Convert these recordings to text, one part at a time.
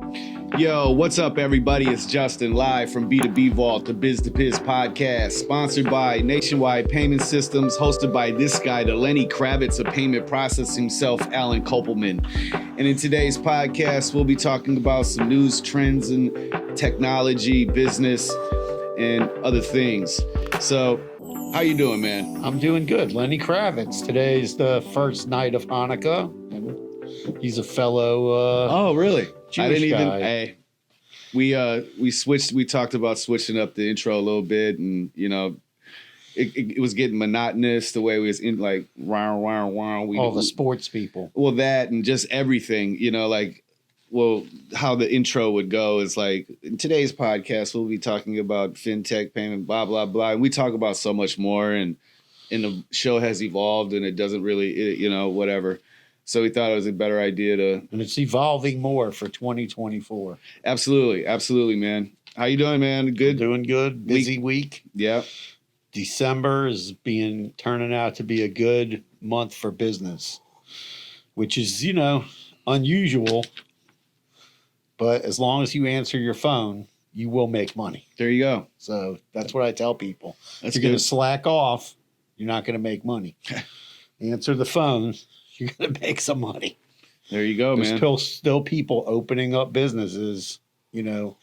Yo, what's up, everybody? It's Justin, live from B2B Vault, the Biz to Biz podcast, sponsored by Nationwide Payment Systems, hosted by this guy, the Lenny Kravitz of payment process himself, Alan Kopelman. And in today's podcast, we'll be talking about some news, trends, and technology, business, and other things. So, how you doing, man? I'm doing good. Lenny Kravitz. Today's the first night of Hanukkah. And he's a fellow Oh, really? Jewish I didn't even. guy. Hey, we switched. We talked about switching up the intro a little bit, and you know, it was getting monotonous the way it was in like wow. All the sports people. Well, that and just everything, you know, like, well, how the intro would go is like, in today's podcast, we'll be talking about fintech, payment, blah, blah, blah. And we talk about so much more, and the show has evolved and it doesn't really, you know, whatever. So we thought it was a better idea to. And it's evolving more for 2024. Absolutely, man. How you doing, man? Good? Doing good. Busy week. Yeah. December is turning out to be a good month for business, which is, you know, unusual. But as long as you answer your phone, you will make money. There you go. So that's what I tell people. That's If you're going good. to slack off, you're not going to make money. Answer the phone, you're going to make some money. There you go, There's man. still people opening up businesses, you know,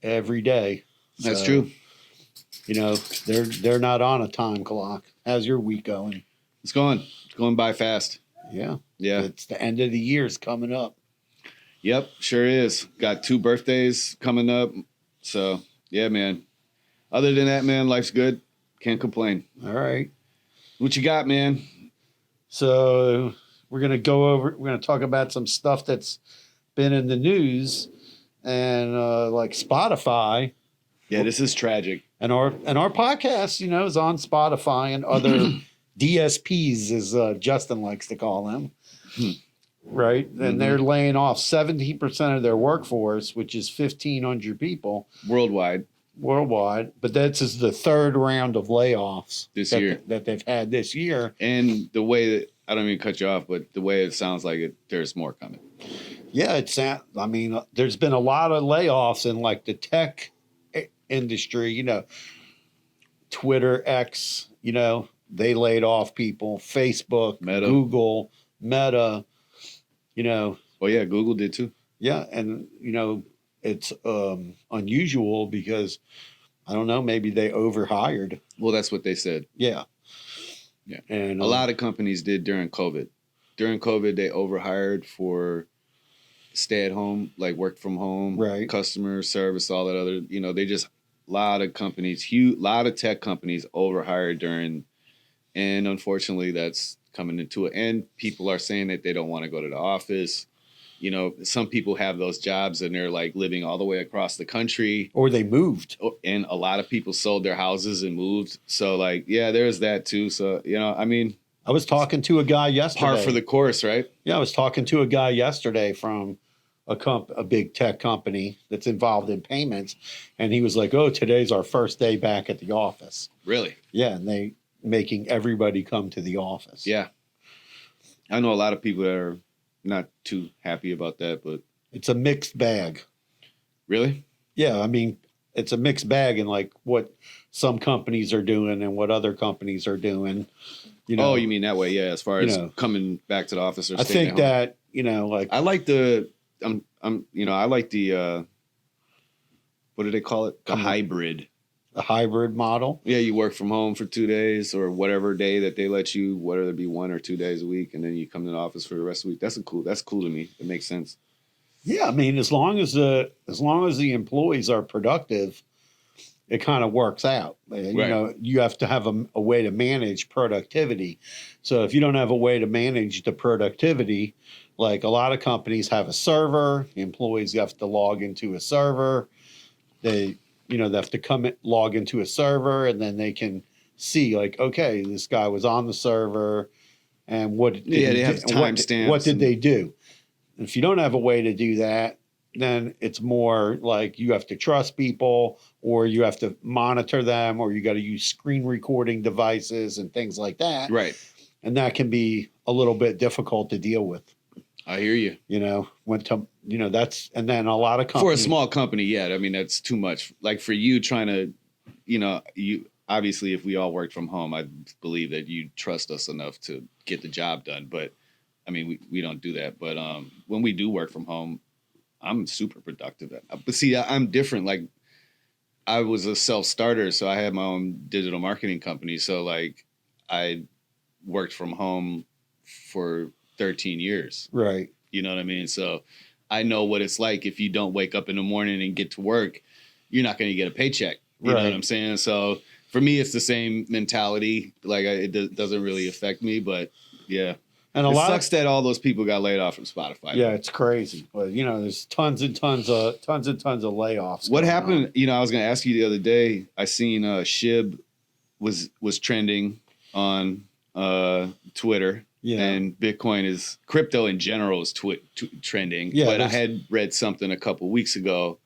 every day. That's So, true. You know, they're not on a time clock. How's your week going? It's going by fast. Yeah. Yeah. It's the end of the year's coming up. Yep, sure is. Got 2 birthdays coming up. So, yeah, man. Other than that, man, life's good. Can't complain. All right. What you got, man? So we're going to talk about some stuff that's been in the news, and like Spotify. Yeah, this is tragic. And our podcast, you know, is on Spotify and other DSPs, as Justin likes to call them. Right. And they're laying off 70% of their workforce, which is 1,500 people Worldwide worldwide. But that's just the third round of layoffs this year. that they've had this year. And the way that, I don't mean to cut you off, but the way it sounds like it, there's more coming. Yeah, there's been a lot of layoffs in like the tech industry, you know, Twitter, X, you know, they laid off people, Facebook, Meta. Google, Meta, you know. Oh, yeah, Google did too. Yeah. And, you know, it's unusual because, I don't know, maybe they overhired. Well, that's what they said. Yeah. Yeah. And A lot of companies did during COVID. During COVID, they overhired for stay at home, like work from home, Right. customer service, all that other, you know, they just, a lot of companies, lot of tech companies overhired during, and unfortunately that's coming into it. And people are saying that they don't want to go to the office. You know, some people have those jobs and they're like living all the way across the country. or they moved. And a lot of people sold their houses and moved. So like, yeah, there's that too. So, you know, I mean, I was talking to a guy yesterday. par for the course, right? Yeah, I was talking to a guy yesterday from a big tech company that's involved in payments, and he was like, "Oh, today's our first day back at the office." Really? Yeah, and they making everybody come to the office. Yeah. I know a lot of people that are not too happy about that, but It's a mixed bag. really? Yeah, I mean, it's a mixed bag in like what some companies are doing and what other companies are doing. You know, Oh, you mean that way? Yeah. As far You as know. coming back to the office or I staying think at home. that, you know, like I like the, I like the, what do they call it? The hybrid. a hybrid model. Yeah. You work from home for 2 days or whatever day that they let you, whether it be 1 or 2 days a week. And then you come to the office for the rest of the week. That's cool to me. It makes sense. Yeah, I mean, as long as the employees are productive, it kind of works out. You Right. know, you have to have a way to manage productivity. So if you don't have a way to manage the productivity, like a lot of companies have a server, the employees have to log into a server. They have to log into a server, and then they can see like, okay, this guy was on the server, and what did Yeah, he they have do- and timestamps what did and- they do? If you don't have a way to do that, then it's more like you have to trust people, or you have to monitor them, or you got to use screen recording devices and things like that. Right. And that can be a little bit difficult to deal with. I hear you. Went to, that's, and then a lot of For a companies. small company, yeah. I mean, that's too much. Like for you trying to, you obviously, if we all worked from home, I believe that you trust us enough to get the job done. But I mean, we don't do that. But when we do work from home, I'm super productive. But see, I'm different. Like I was a self-starter, so I had my own digital marketing company. So like I worked from home for 13 years. Right. You know what I mean? So I know what it's like if you don't wake up in the morning and get to work, you're not going to get a paycheck. You know what I'm saying? So for me, it's the same mentality. Like it doesn't really affect me, but yeah. And it sucks that all those people got laid off from Spotify. Yeah, it's crazy. But there's tons and tons of layoffs. What happened? I was going to ask you the other day. I seen SHIB was trending on Twitter. Yeah. And Bitcoin crypto in general is trending. Yeah, but I had read something a couple weeks ago.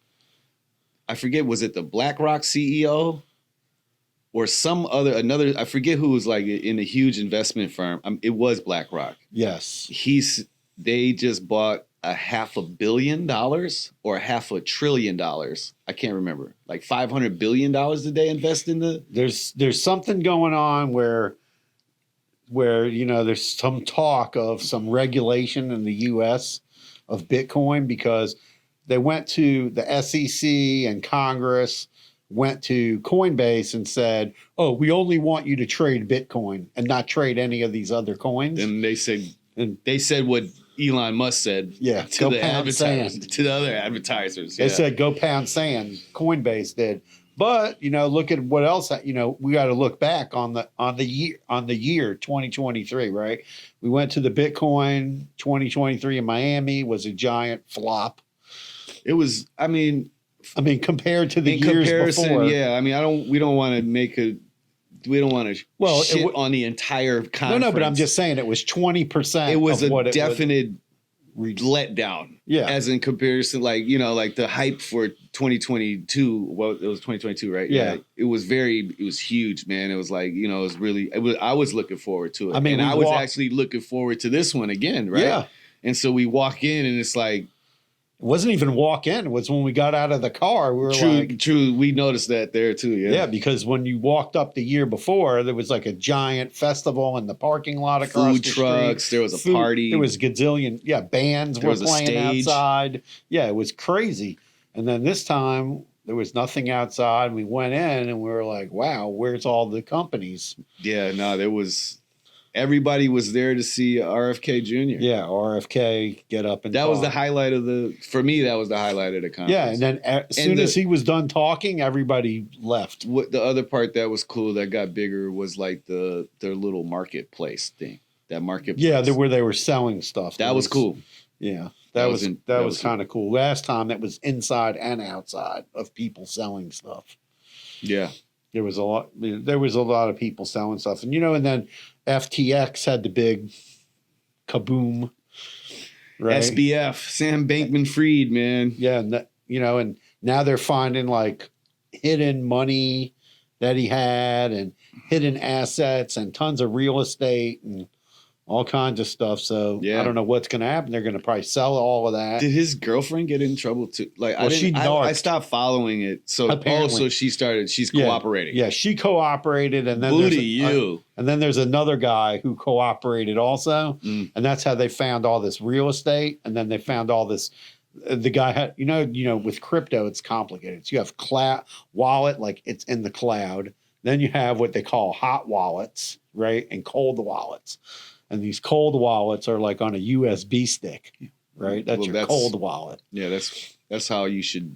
I forget, was it the BlackRock CEO or I forget who was like in a huge investment firm. It was BlackRock. Yes. They just bought $500 million or $500 billion. I can't remember. Like $500 billion did they invest in There's something going on where there's some talk of some regulation in the U.S. of Bitcoin because they went to the SEC and Congress, went to Coinbase and said, oh, we only want you to trade Bitcoin and not trade any of these other coins. And they said what Elon Musk said to the other advertisers. They said, go pound sand. Coinbase did. But look at what else. We got to look back on the year 2023, right? We went to the Bitcoin 2023 in Miami, was a giant flop. It was. I mean, compared to the years before. Yeah. I mean, we don't want to shit on the entire conference. No, but I'm just saying it was 20%. It was a definite letdown. Yeah. As in comparison, like the hype for 2022. Well, it was 2022, right? Yeah. It was huge, man. It was like, I was looking forward to it. I was actually looking forward to this one again, right? Yeah. And so we walk in and it's like, it wasn't even walk in. It was when we got out of the car. We were true. We noticed that there too. Yeah. Yeah, because when you walked up the year before, there was like a giant festival in the parking lot across the street. Food trucks. There was a party. There was gazillion. Yeah, bands were playing outside. Yeah, it was crazy. And then this time there was nothing outside. We went in and we were like, "Wow, where's all the companies?" Yeah, no, there was. Everybody was there to see RFK Jr. Yeah, RFK get up and that talk. Was the highlight of for me, that was the highlight of the conference. Yeah, and then as soon as he was done talking, everybody left. The other part that was cool that got bigger was like their little marketplace thing. That marketplace. Yeah, where they were selling stuff. That was cool. Yeah, that was kind of cool. Last time that was inside and outside of people selling stuff. Yeah. There was a lot of people selling stuff. And and then FTX had the big kaboom. Right? SBF, Sam Bankman-Fried, man. Yeah, and and now they're finding like hidden money that he had and hidden assets and tons of real estate and all kinds of stuff. So I don't know what's going to happen. They're going to probably sell all of that. Did his girlfriend get in trouble too? Like, I stopped following it. So apparently, she's cooperating. Yeah, she cooperated, and then and then there's another guy who cooperated also, and that's how they found all this real estate, and then they found all this. The guy had, with crypto, it's complicated. So you have cloud wallet, like it's in the cloud. Then you have what they call hot wallets, right, and cold wallets. And these cold wallets are like on a USB stick, right? That's cold wallet. Yeah, that's how you should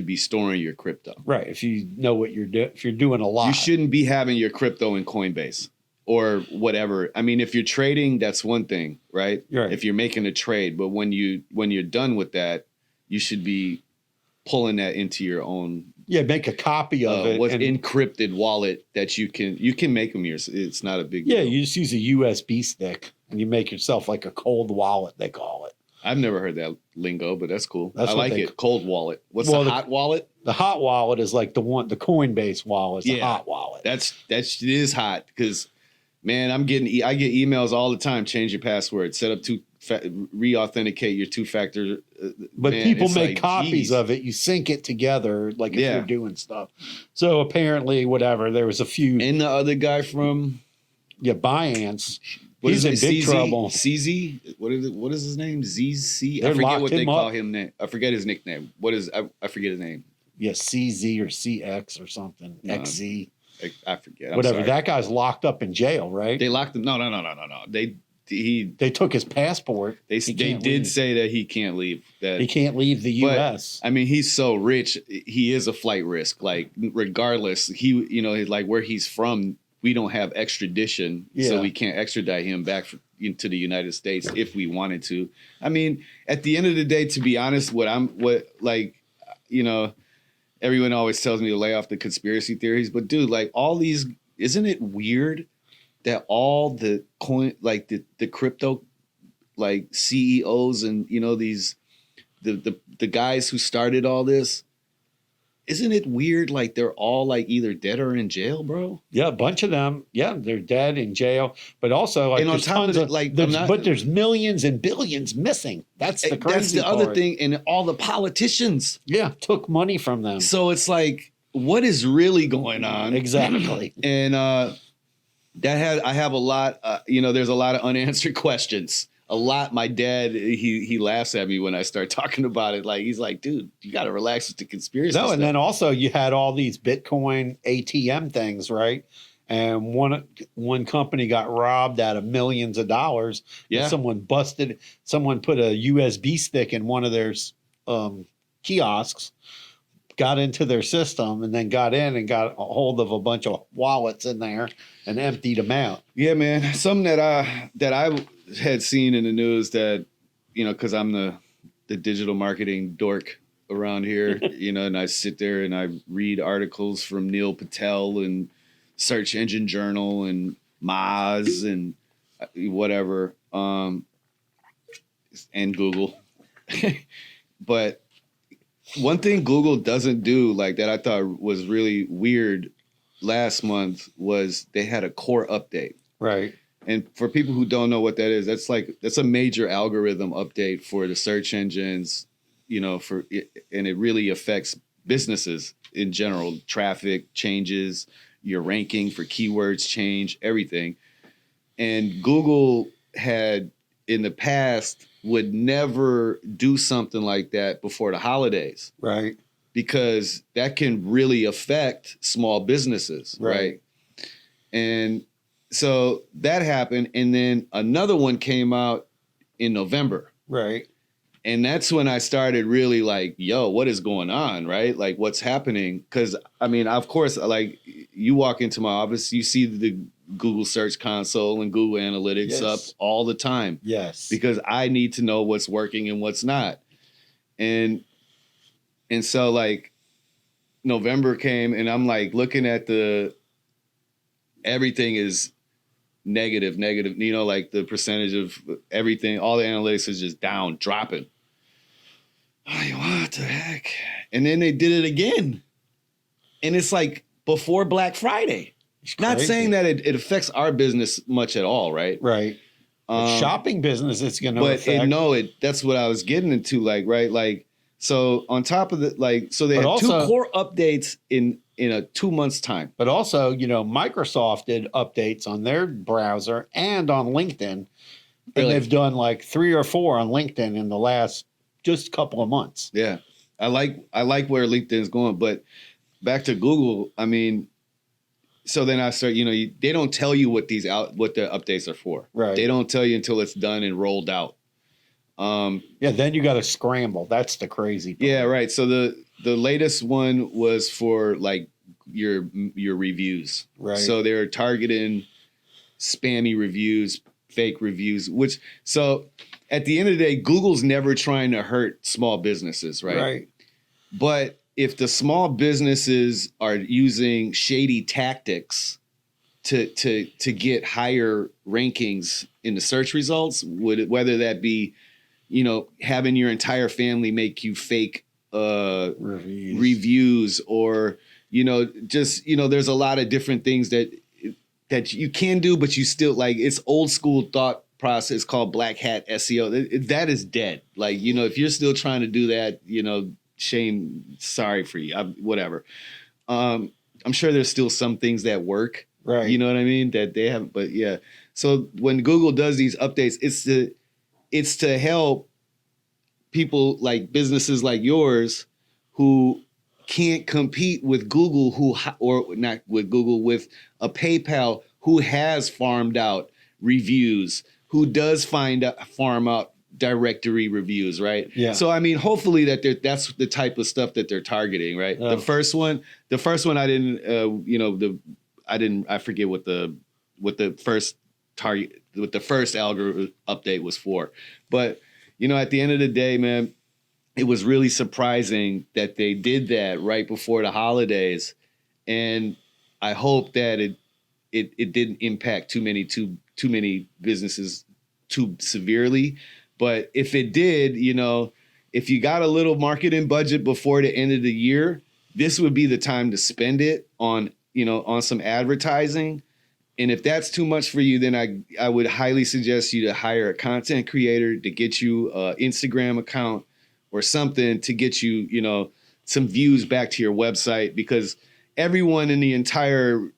be storing your crypto. Right. If you know what you're doing, if you're doing a lot. You shouldn't be having your crypto in Coinbase or whatever. I mean, if you're trading, that's one thing, right? Right. If you're making a trade, but when you're done with that, you should be pulling that into your own. Yeah, make a copy of it. What's encrypted wallet that you can make them yours. It's not a big deal. Yeah, you just use a USB stick and you make yourself like a cold wallet, they call it. I've never heard that lingo, but that's cool. I like it. Cold wallet. What's the hot wallet? The hot wallet is like the Coinbase wallet. It's a hot wallet. It is hot because Man, I get emails all the time. Change your password. Set up re-authenticate your two-factor. But Man, people it's make like, copies geez. of it. You sync it together, like if Yeah. you're doing stuff. So apparently, whatever. There was a few. And the other guy from Binance. what He's is in it, big trouble. CZ? What is his name? ZC? They I forget locked what they him call up. him. I forget his nickname. I forget his name. Yeah, CZ or CX or something. No. XZ. I forget. I'm Whatever. sorry. That guy's locked up in jail, right? They locked him. No. They took his passport. They He did can't leave. say that he can't leave. That He can't leave the But, U.S. I mean, he's so rich. He is a flight risk. Like, regardless, like where he's from, we don't have extradition, so Yeah. we can't extradite him back into the United States if we wanted to. I mean, at the end of the day, to be honest, everyone always tells me to lay off the conspiracy theories, but dude, like all these, isn't it weird that all the coin, like the crypto, like CEOs and these the guys who started all this, isn't it weird? Like they're all like either dead or in jail, bro. Yeah, a bunch of them. Yeah, they're dead in jail. But also, like, And on there's top of tons it, like, there's millions and billions missing. That's the crazy That's the part. other thing, and all the politicians. Yeah, took money from them. So it's like, what is really going on? Exactly. And I have a lot. There's a lot of unanswered questions. A lot. My dad, he laughs at me when I start talking about it. Like he's like, dude, you got to relax with the conspiracy. No, stuff. and then also you had all these Bitcoin ATM things, right? And one company got robbed out of millions of dollars. Yeah. Someone put a USB stick in one of their kiosks, got into their system, and then got in and got a hold of a bunch of wallets in there and emptied them out. Yeah, man. Something that I had seen in the news that, because I'm the digital marketing dork around here, and I sit there and I read articles from Neil Patel and Search Engine Journal and Moz and whatever, and Google. But one thing Google doesn't do, like that I thought was really weird last month, was they had a core update. Right. And for people who don't know what that is, that's a major algorithm update for the search engines, and it really affects businesses in general. Traffic changes, your ranking for keywords change, everything. And Google had in the past would never do something like that before the holidays. Right. Because that can really affect small businesses, right? And so that happened, and then another one came out in November. Right. And that's when I started really like, yo, what is going on, right? Like, what's happening? Because, I mean, of course, like, you walk into my office, you see the Google Search Console and Google Analytics up all the time. Yes. Because I need to know what's working and what's not. And so, like, November came, and I'm, like, looking at everything is negative, like the percentage of everything, all the analytics is just down, dropping. I'm like, what the heck? And then they did it again. And it's like before Black Friday. Not saying that it affects our business much at all, right? Right. Shopping business, it's going to affect. That's what I was getting into, like, right? Like, so on top of the, like, so they had also, 2 core updates in a 2 months time. But also, Microsoft did updates on their browser and on LinkedIn. And they've done like 3 or 4 on LinkedIn in the last just couple of months. Yeah. I like where LinkedIn is going, but back to Google, I mean, so then I start, they don't tell you what the updates are for. Right. They don't tell you until it's done and rolled out. Then you got to scramble. That's the crazy part. Yeah, right. So the latest one was for like your reviews. Right. So they're targeting spammy reviews, fake reviews, so at the end of the day, Google's never trying to hurt small businesses, right? Right. But if the small businesses are using shady tactics to get higher rankings in the search results, whether that be, having your entire family make you fake reviews or, there's a lot of different things that that you can do, but you still like it's old school thought process called black hat SEO. That is dead. Like, you know, if you're still trying to do that, you know, shame, sorry for you, whatever. I'm sure there's still some things that work, Right. you know what I mean, that they haven't, but yeah. So when Google does these updates, it's to help people like businesses like yours who can't compete with Google, or not with Google, with a PayPal who has farmed out reviews, who does farm out directory reviews, right? Yeah. So I mean, hopefully that's the type of stuff that they're targeting, right? The first one, I didn't, I forget what the first target, what the first algorithm update was for, but you know, at the end of the day, man, it was really surprising that they did that right before the holidays, and I hope that it didn't impact too many businesses too severely. But if it did, you know, if you got a little marketing budget before the end of the year, this would be the time to spend it on, you know, on some advertising. And if that's too much for you, then I would highly suggest you to hire a content creator to get you an Instagram account or something to get you, you know, some views back to your website, because everyone in the entire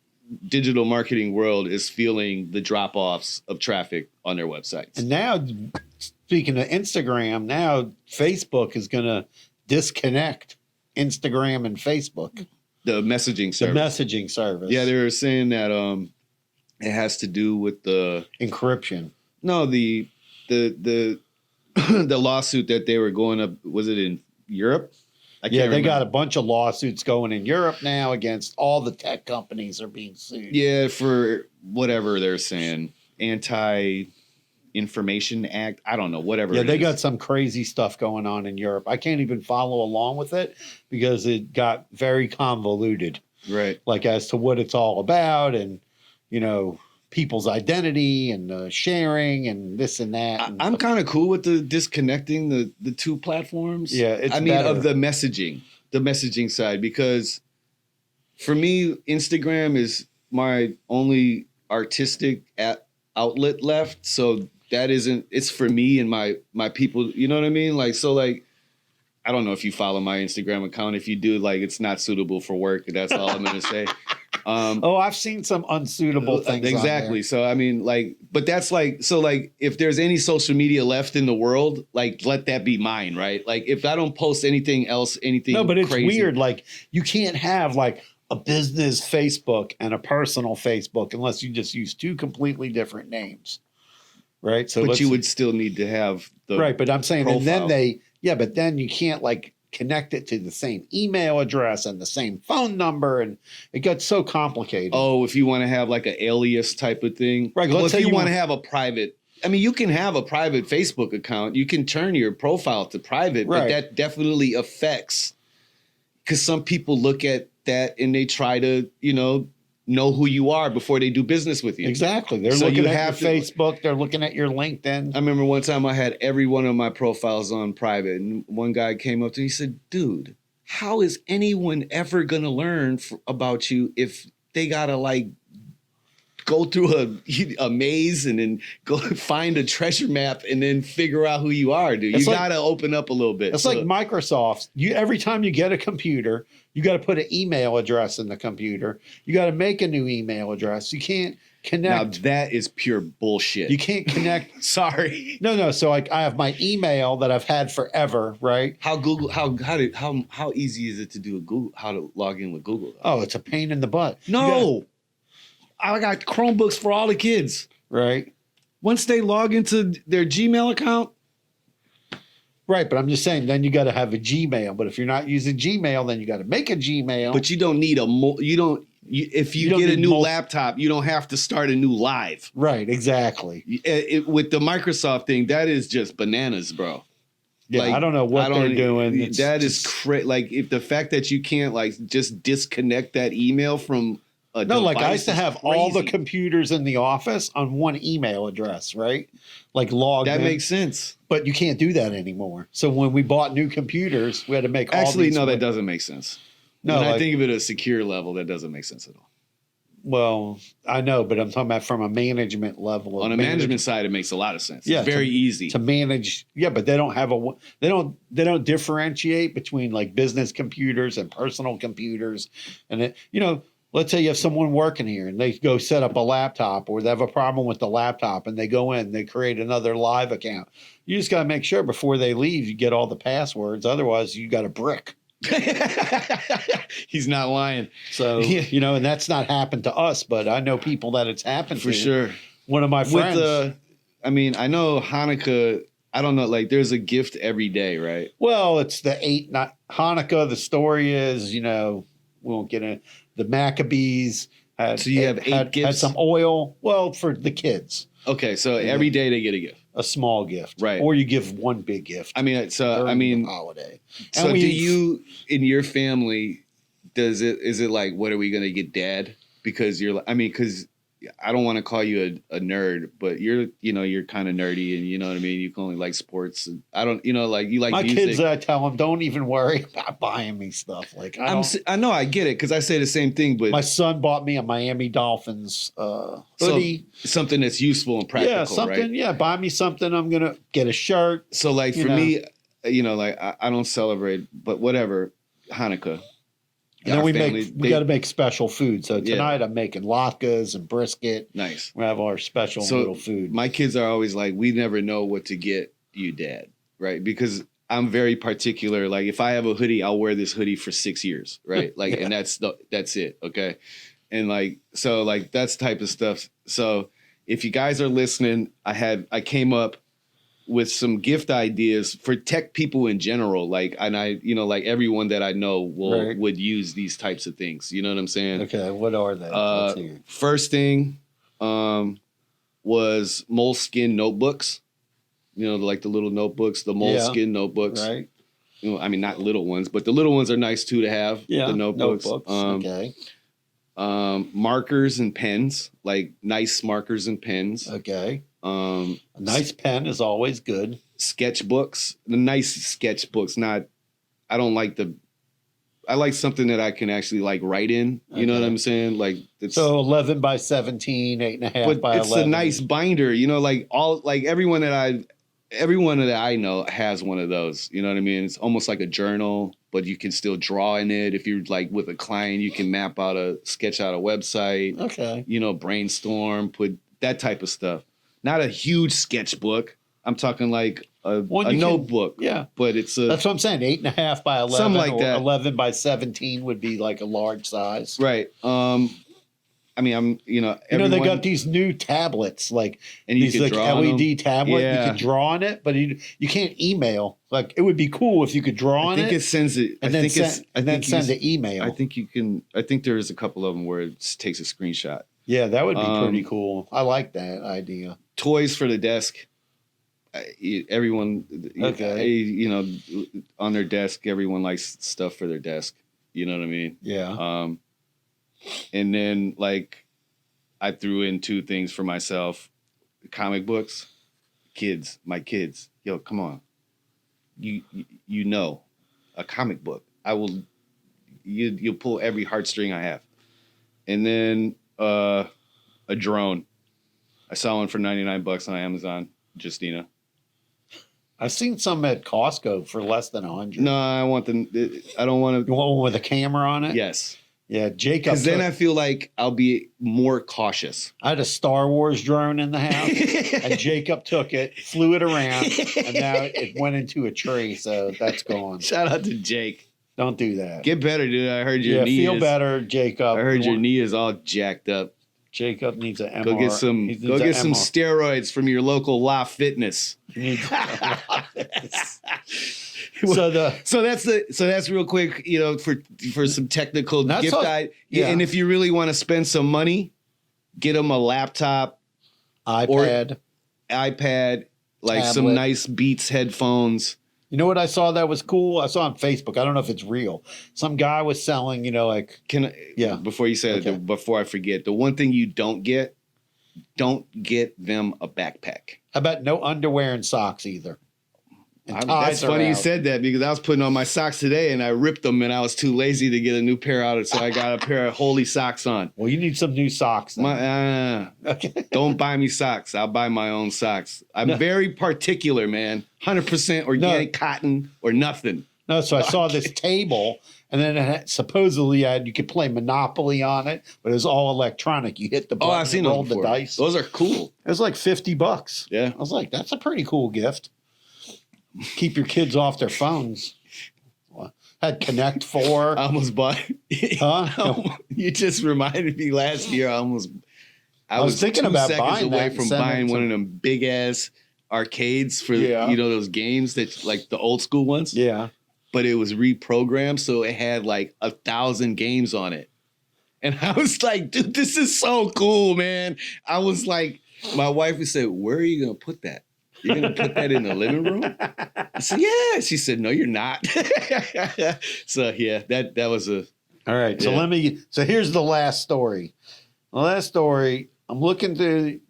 digital marketing world is feeling the drop-offs of traffic on their websites. And now, speaking of Instagram, now Facebook is going to disconnect Instagram and Facebook. The messaging service. The messaging service. Yeah, they were saying that it has to do with the encryption. No, the the lawsuit that they were going up. Was it in Europe? Yeah, they got a bunch of lawsuits going in Europe now against all the tech companies are being sued. Yeah, for whatever they're saying, Anti-Information Act. I don't know, whatever. Yeah, they got some crazy stuff going on in Europe. I can't even follow along with it because it got very convoluted. Right. Like as to what it's all about and, you know, people's identity and sharing and this and that. And I'm kind of cool with the disconnecting the two platforms. Yeah, it's better. Of the messaging side, because for me, Instagram is my only artistic outlet left. So that it's for me and my people. You know what I mean? Like, so like, I don't know if you follow my Instagram account. If you do, like, it's not suitable for work. That's all I'm going to say. I've seen some unsuitable things. Exactly. So, I mean, like, but that's like, so like, if there's any social media left in the world, like, let that be mine, right? Like, if I don't post anything else, anything No, but it's crazy, weird. Like, you can't have like a business Facebook and a personal Facebook unless you just use two completely different names. Right. So, but you would still need to have the right. But I'm saying, profile. and then but then you can't like connect it to the same email address and the same phone number, and it gets so complicated. Oh, if you want to have like an alias type of thing, right? Well, if you want to have a private, I mean, you can have a private Facebook account. You can turn your profile to private, right. But that definitely affects, because some people look at that and they try to, you know who you are before they do business with you. Exactly. They're looking at your Facebook. They're looking at your LinkedIn. I remember one time I had every one of my profiles on private, and one guy came up to me and said, dude, how is anyone ever going to learn about you if they got to like go through a maze and then go find a treasure map and then figure out who you are, dude? You got to open up a little bit. It's like Microsoft. Every time you get a computer, you got to put an email address in the computer. You got to make a new email address. You can't connect. Now that is pure bullshit. You can't connect. Sorry. No. So I have my email that I've had forever, right? How easy is it to do how to log in with Google? Oh, it's a pain in the butt. No. I got Chromebooks for all the kids. Right. Once they log into their Gmail account. Right, but I'm just saying, then you got to have a Gmail. But if you're not using Gmail, then you got to make a Gmail. But you don't need if you get a new laptop, you don't have to start a new live. Right, exactly. With the Microsoft thing, that is just bananas, bro. Yeah, like, I don't know what they're doing. That is crazy. Like, if the fact that you can't like just disconnect that email from a device, like I used to have all the computers in the office on one email address, right? Like logged in. That makes sense. But you can't do that anymore. So when we bought new computers, we had to make that doesn't make sense. No, when I think of it at a secure level, that doesn't make sense at all. Well, I know, but I'm talking about from a management level. On a management side, it makes a lot of sense. Yeah, It's very easy. to manage. Yeah, but they don't have they don't differentiate between like business computers and personal computers. And let's say you have someone working here and they go set up a laptop, or they have a problem with the laptop and they go in, they create another live account. You just got to make sure before they leave, you get all the passwords. Otherwise, you got a brick. He's not lying. So, and that's not happened to us, but I know people that it's happened For to. sure. One of my friends. I know Hanukkah, I don't know, like there's a gift every day, right? Well, it's the Hanukkah. The story is, we won't get into the Maccabees. So you have 8 gifts? Had some oil. Well, for the kids. Okay, so every day they get a gift. A small gift. Right. Or you give one big gift. During the holiday. So do you, in your family, is it like, what are we going to get Dad? Because because I don't want to call you a nerd, but you're kind of nerdy, and you know what I mean? You can only like sports. I don't, you like my music. kids, I tell them, don't even worry about buying me stuff. Like I know, I get it, because I say the same thing, but my son bought me a Miami Dolphins hoodie. So, something that's useful and practical, yeah, something, right? Yeah, buy me something. I'm going to get a shirt. So like for me, I don't celebrate, but whatever, Hanukkah. And then we got to make special food. So tonight I'm making latkes and brisket. Nice. We have our special little food. My kids are always like, we never know what to get you, Dad, right? Because I'm very particular. Like if I have a hoodie, I'll wear this hoodie for 6 years, right? Like, and that's it, okay? And so that's the type of stuff. So if you guys are listening, I came up with some gift ideas for tech people in general. Like everyone that I know would use these types of things. You know what I'm saying? Okay, what are they? First thing was Moleskine notebooks. Like the little notebooks, the Moleskine notebooks. Right. Not little ones, but the little ones are nice too to have. Yeah, the notebooks. Okay. Markers and pens, like nice markers and pens. Okay. A nice pen is always good. Sketchbooks, the nice sketchbooks. I like something that I can actually like write in. You know what I'm saying? Like so 11 by 17, 8.5 by 11. It's a nice binder. Everyone that I know has one of those. You know what I mean? It's almost like a journal, but you can still draw in it. If you're like with a client, you can sketch out a website. Okay. Brainstorm, put that type of stuff. Not a huge sketchbook. I'm talking like a notebook. Yeah. But it's that's what I'm saying. 8.5 by 11. Something like or that. 11 by 17 would be like a large size. Right. They got these new tablets, and you these can draw on LED tablet. Yeah. You can draw on it, but you can't email. Like it would be cool if you could draw on it. I think it sends it. And then send the email. I think you can. I think there is a couple of them where it just takes a screenshot. Yeah, that would be pretty cool. I like that idea. Toys for the desk. Everyone, on their desk, everyone likes stuff for their desk. You know what I mean? Yeah. And then I threw in 2 things for myself: comic books, my kids. Yo, come on, a comic book. I will. You'll pull every heartstring I have, and then a drone. I saw one for $99 on Amazon, Justina. I've seen some at Costco for less than 100. No, I don't want to. You want one with a camera on it? Yes. Yeah, Jacob. Because then I feel like I'll be more cautious. I had a Star Wars drone in the house, and Jacob took it, flew it around, and now it went into a tree, so that's gone. Shout out to Jake. Don't do that. Get better, dude. I heard your knee. Feel better, Jacob. I heard your knee is all jacked up. Jacob needs an MRI. Go get some steroids from your local La Fitness. So that's real quick, for some technical gift guide. Yeah. And if you really want to spend some money, get them a laptop, iPad, like tablet. some nice Beats headphones. You know what I saw that was cool? I saw on Facebook. I don't know if it's real. Some guy was selling, before you say it, before I forget, the one thing you don't get them a backpack. How about no underwear and socks either? And That's ties are funny you out. said that because I was putting on my socks today and I ripped them and I was too lazy to get a new pair out, so I got a pair of Holy socks on. Well, you need some new socks. Then. Okay. Don't buy me socks. I'll buy my own socks. I'm very particular, man. 100% organic cotton or nothing. No, so I saw this table, and then supposedly you could play Monopoly on it, but it was all electronic. You hit the button, I've seen and them rolled the before. dice. Those are cool. It was like $50. Yeah. I was like, that's a pretty cool gift. Keep your kids off their phones. Had Connect 4. I almost bought. Huh? You just reminded me last year. I was thinking 2 about seconds buying that away and from sending buying it one to- of them big ass arcades for Yeah. those games that like the old school ones. Yeah. But it was reprogrammed, so it had like 1,000 games on it. And I was like, dude, this is so cool, man. I was like, my wife would say, where are you gonna put that? You're gonna put that in the living room? I said, yeah. She said, no, you're not. So yeah, that was a All right. So Yeah. so here's the last story. The last story, I'm looking through,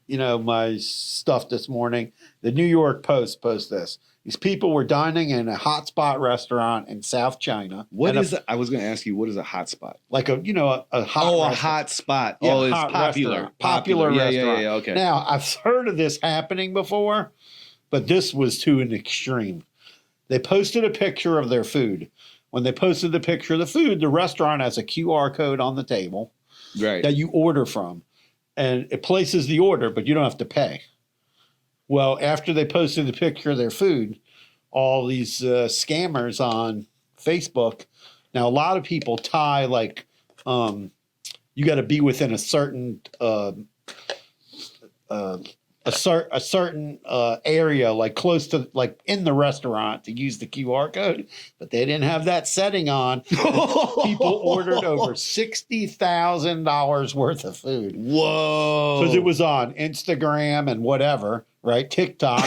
my stuff this morning. The New York Post posted this. These people were dining in a hotspot restaurant in South China. what And is I was gonna ask you, what is a hot spot? like a hot A restaurant. hot spot. Yeah, Oh, it's hot popular. restaurant. Popular Yeah, restaurant. yeah, okay. Now, I've heard of this happening before, but this was to an extreme. They posted a picture of their food. When they posted the picture of the food, the restaurant has a QR code on the table Right. that you order from, and it places the order, but you don't have to pay. Well, after they posted the picture of their food, all these scammers on Facebook. Now, a lot of people tie like you got to be within a certain certain area, like close to like in the restaurant, to use the QR code, but they didn't have that setting on. People ordered over $60,000 worth of food Whoa. because it was on Instagram and whatever, right? TikTok.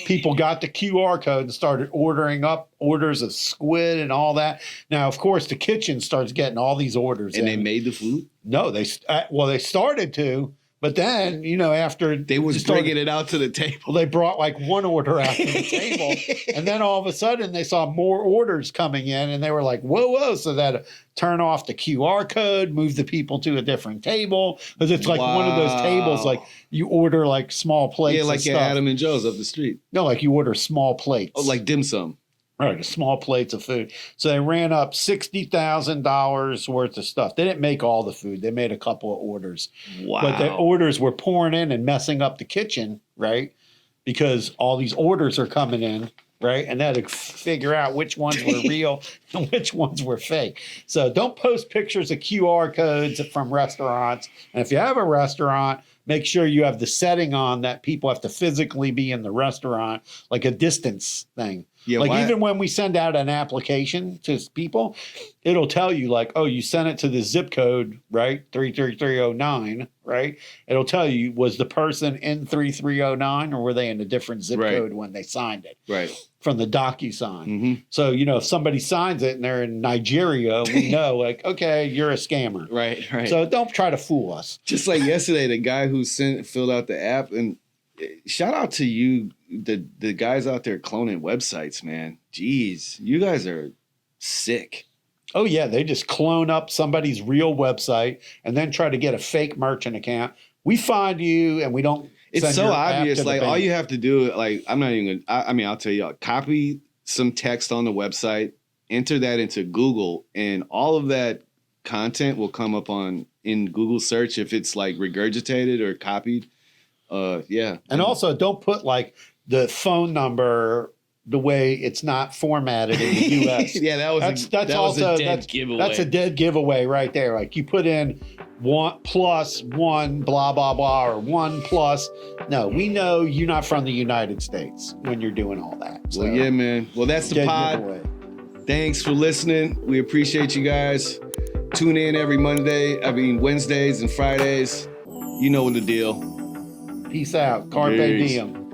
People got the QR code and started ordering up orders of squid and all that. Now, of course, the kitchen starts getting all these orders. And in. they made the food? No, they started to, but then after They was bringing it out to the table. well, they brought like one order out to the table, and then all of a sudden they saw more orders coming in, and they were like, "Whoa!" So that turn off the QR code, move the people to a different table because it's like one of those tables like you order like small plates. Yeah, like of your stuff. Adam and Joe's up the street. No, like you order small plates. Oh, like dim sum. Right, small plates of food. So they ran up $60,000 worth of stuff. They didn't make all the food. They made a couple of orders. Wow. But the orders were pouring in and messing up the kitchen, right? Because all these orders are coming in, right? And they had to figure out which ones were real and which ones were fake. So don't post pictures of QR codes from restaurants. And if you have a restaurant, make sure you have the setting on that people have to physically be in the restaurant, like a distance thing. Yeah, like why- even when we send out an application to people, it'll tell you like, oh, you sent it to the zip code, right? 33309, right? It'll tell you, was the person in 3309 or were they in a different zip Right. code when they signed it Right. from the DocuSign? Mm-hmm. So, if somebody signs it and they're in Nigeria, we know like, okay, you're a scammer. Right. Right. So don't try to fool us. just like yesterday, the guy who filled out the app, and shout out to you, the guys out there cloning websites, man. Jeez, you guys are sick. Oh yeah, they just clone up somebody's real website and then try to get a fake merchant account. We find you and we don't. It's send so your app obvious. to the Like all bank. you have to do, like I'm not even gonna. I mean, I'll tell you, copy some text on the website, enter that into Google, and all of that content will come up in Google search if it's like regurgitated or copied. Yeah. And also, don't put like the phone number the way it's not formatted in the U.S. Yeah, that was that's a also dead giveaway. That's a dead giveaway right there. Like you put in 1+1 blah blah blah or 1+. No, we know you're not from the United States when you're doing all that. So, Well, yeah, man. Well, that's the dead pod. giveaway. Thanks for listening. We appreciate you guys. Tune in every Wednesdays and Fridays. You know the deal. Peace out. Carpe Peace. diem.